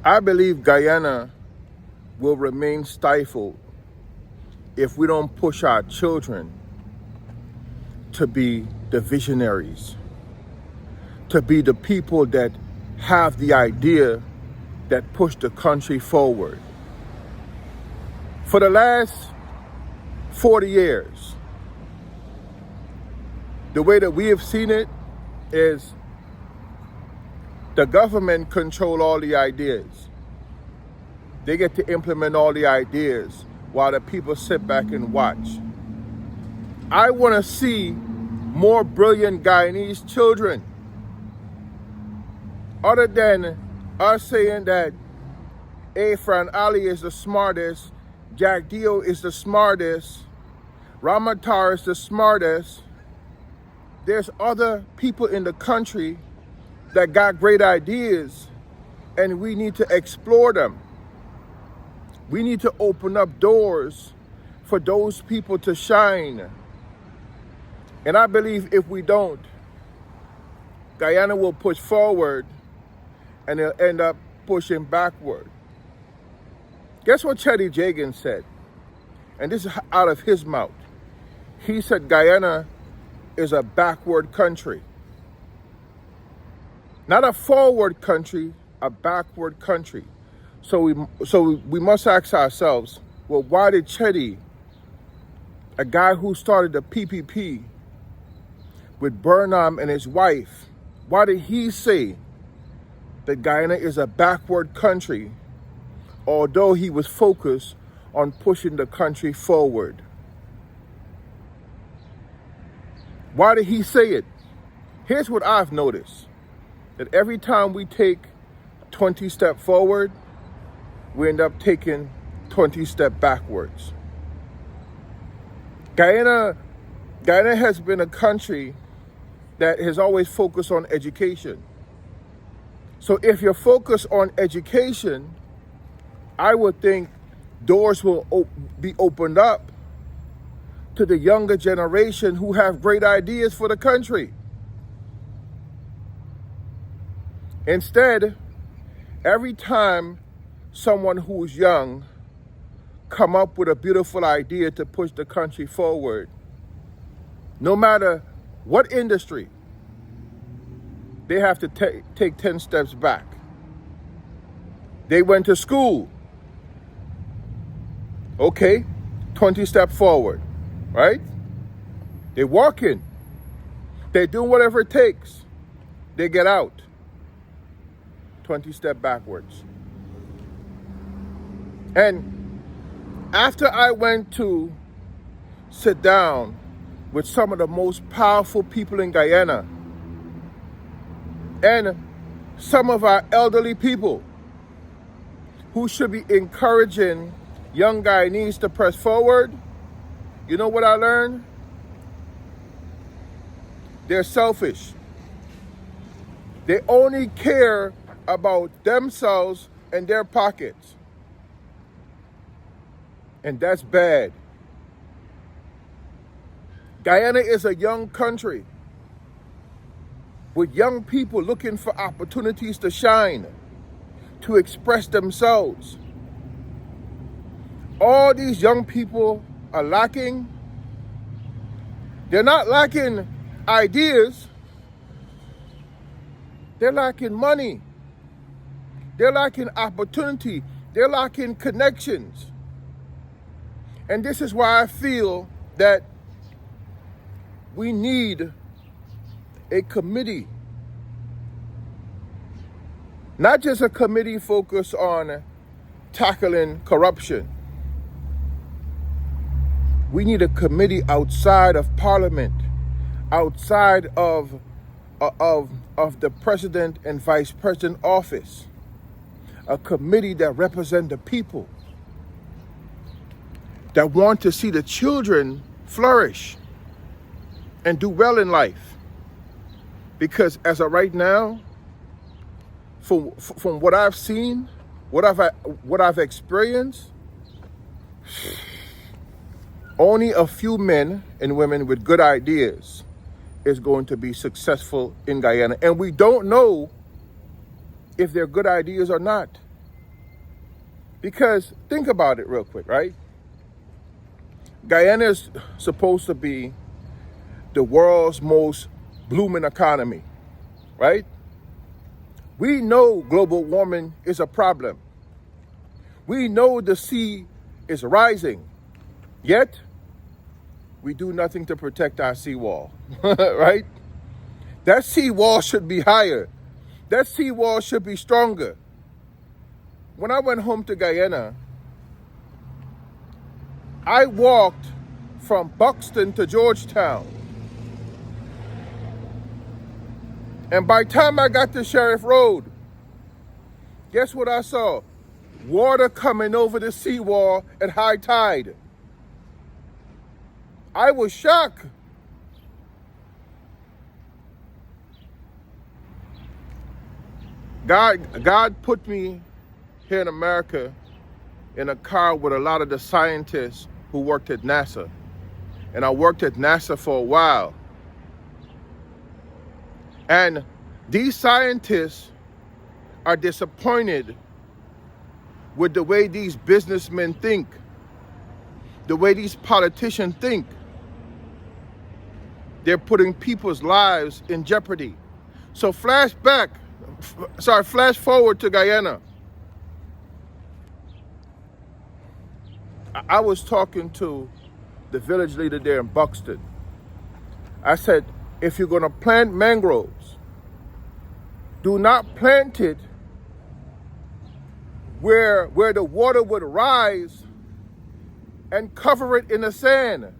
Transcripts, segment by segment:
I believe Guyana will remain stifled if we don't push our children to be the visionaries, to be the people that have the idea that push the country forward. For the last 40 years, the way that we have seen it is the government control all the ideas. They get to implement all the ideas while the people sit back and watch. I want to see more brilliant Guyanese children. Other than us saying that Afran Ali is the smartest, Jack Dio is the smartest, Ramatar is the smartest, there's other people in the country that got great ideas, and we need to explore them. We need to open up doors for those people to shine. And I believe if we don't, Guyana will push forward and it'll end up pushing backward. Guess what Chetty Jagan said? And this is out of his mouth. He said Guyana is a backward country. Not a forward country, a backward country. So we must ask ourselves, well, why did Chetty, a guy who started the PPP with Burnham and his wife, why did he say that Guyana is a backward country, although he was focused on pushing the country forward? Why did he say it? Here's what I've noticed, that every time we take 20 steps forward, we end up taking 20 steps backwards. Guyana has been a country that has always focused on education. So if you're focused on education, I would think doors will be opened up to the younger generation who have great ideas for the country. Instead, every time someone who's young come up with a beautiful idea to push the country forward, no matter what industry, they have to take 10 steps back. They went to school. Okay, 20 steps forward, right? They're walking. They're doing whatever it takes. They get out. 20 steps backwards. And after I went to sit down with some of the most powerful people in Guyana and some of our elderly people who should be encouraging young Guyanese to press forward, you know what I learned? They're selfish. They only care about themselves and their pockets. And that's bad. Guyana is a young country with young people looking for opportunities to shine, to express themselves. All these young people are lacking. They're not lacking ideas. They're lacking money. They're lacking opportunity. They're lacking connections. And this is why I feel that we need a committee. Not just a committee focused on tackling corruption. We need a committee outside of Parliament, outside of the President and Vice President office. A committee that represents the people, that want to see the children flourish and do well in life. Because as of right now, from what I've seen, what I've experienced, only a few men and women with good ideas is going to be successful in Guyana. And we don't know if they're good ideas or not. Because think about it real quick, right? Guyana is supposed to be the world's most blooming economy, right? We know global warming is a problem. We know the sea is rising, yet we do nothing to protect our seawall, right? That seawall should be higher. That seawall should be stronger. When I went home to Guyana, I walked from Buxton to Georgetown. And by the time I got to Sheriff Road, guess what I saw? Water coming over the seawall at high tide. I was shocked. God put me here in America in a car with a lot of the scientists who worked at NASA. And I worked at NASA for a while. And these scientists are disappointed with the way these businessmen think, the way these politicians think. They're putting people's lives in jeopardy. So flash forward to Guyana. I was talking to the village leader there in Buxton. I said, if you're gonna plant mangroves, do not plant it where the water would rise and cover it in the sand.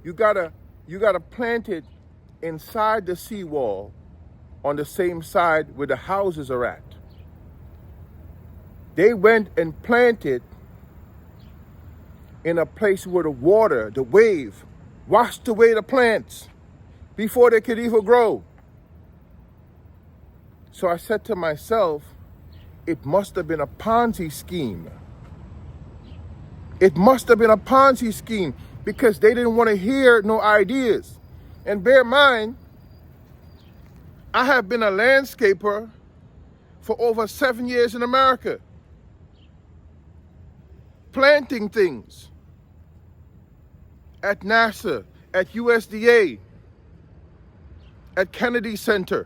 You gotta plant it inside the seawall on the same side where the houses are at. They went and planted in a place where the water, the wave, washed away the plants before they could even grow. So I said to myself, it must have been a Ponzi scheme. It must have been a Ponzi scheme because they didn't want to hear no ideas. And bear in mind, I have been a landscaper for over 7 years in America, planting things at NASA, at USDA, at Kennedy Center.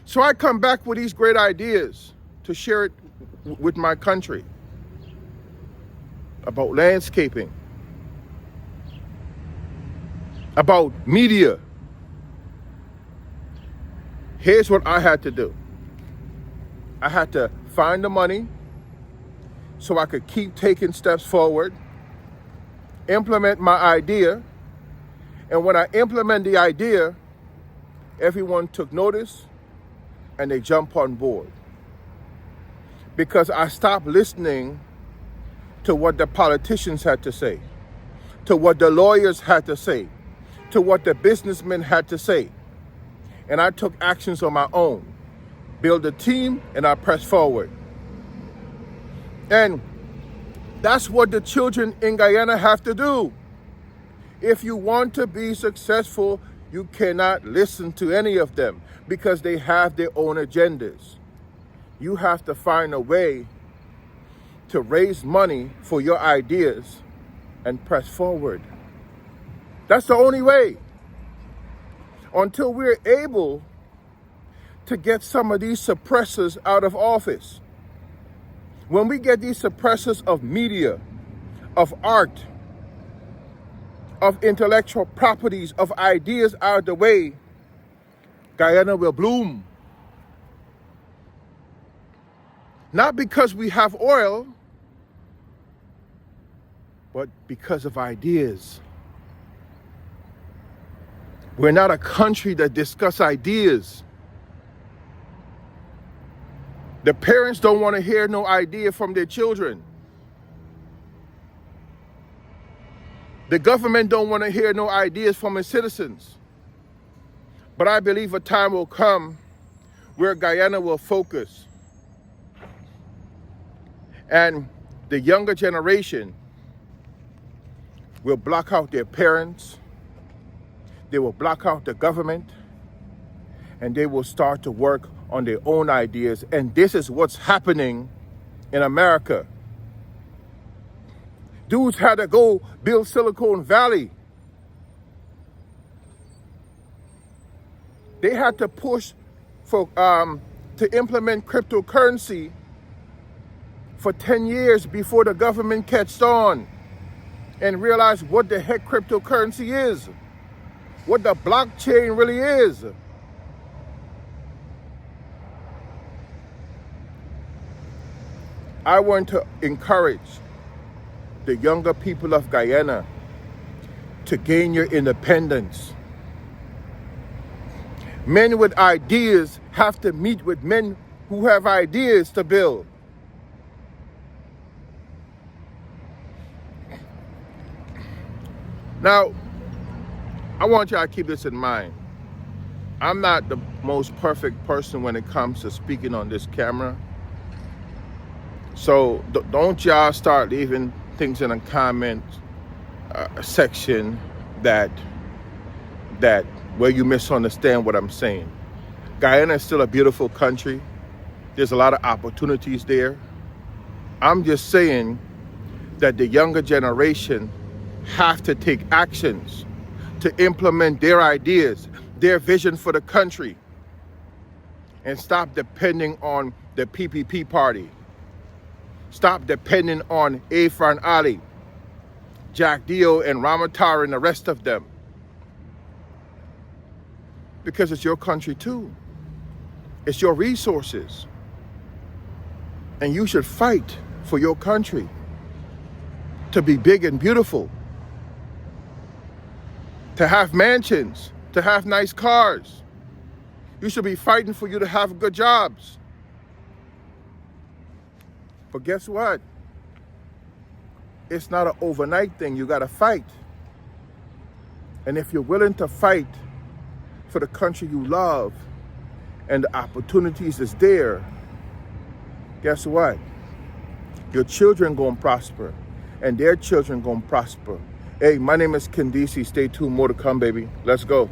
So I come back with these great ideas to share it with my country about landscaping, about media. Here's what I had to do. I had to find the money so I could keep taking steps forward, implement my idea, and when I implement the idea, everyone took notice and they jump on board. Because I stopped listening to what the politicians had to say, to what the lawyers had to say, to what the businessmen had to say. And I took actions on my own, build a team, and I pressed forward. And that's what the children in Guyana have to do. If you want to be successful, you cannot listen to any of them because they have their own agendas. You have to find a way to raise money for your ideas and press forward. That's the only way. Until we're able to get some of these suppressors out of office. When we get these suppressors of media, of art, of intellectual properties, of ideas out of the way, Guyana will bloom. Not because we have oil, but because of ideas. We're not a country that discuss ideas. The parents don't want to hear no idea from their children. The government don't want to hear no ideas from its citizens. But I believe a time will come where Guyana will focus. And the younger generation will block out their parents. They will block out the government. And they will start to work on their own ideas. And this is what's happening in America. Dudes had to go build Silicon Valley. They had to push for to implement cryptocurrency for 10 years before the government catched on and realized what the heck cryptocurrency is, what the blockchain really is. I want to encourage the younger people of Guyana to gain your independence. Men with ideas have to meet with men who have ideas to build. Now, I want y'all to keep this in mind. I'm not the most perfect person when it comes to speaking on this camera. So don't y'all start leaving things in the comment section that where you misunderstand what I'm saying. Guyana is still a beautiful country. There's a lot of opportunities there. I'm just saying that the younger generation have to take actions to implement their ideas, their vision for the country, and stop depending on the PPP party. Stop depending on Afran Ali, Jack Dio, and Ramatara and the rest of them. Because it's your country too. It's your resources. And you should fight for your country to be big and beautiful, to have mansions, to have nice cars. You should be fighting for you to have good jobs. But guess what? It's not an overnight thing. You got to fight. And if you're willing to fight for the country you love and the opportunities is there, guess what? Your children gonna prosper and their children gonna prosper. Hey, my name is Kendesi. Stay tuned. More to come, baby. Let's go.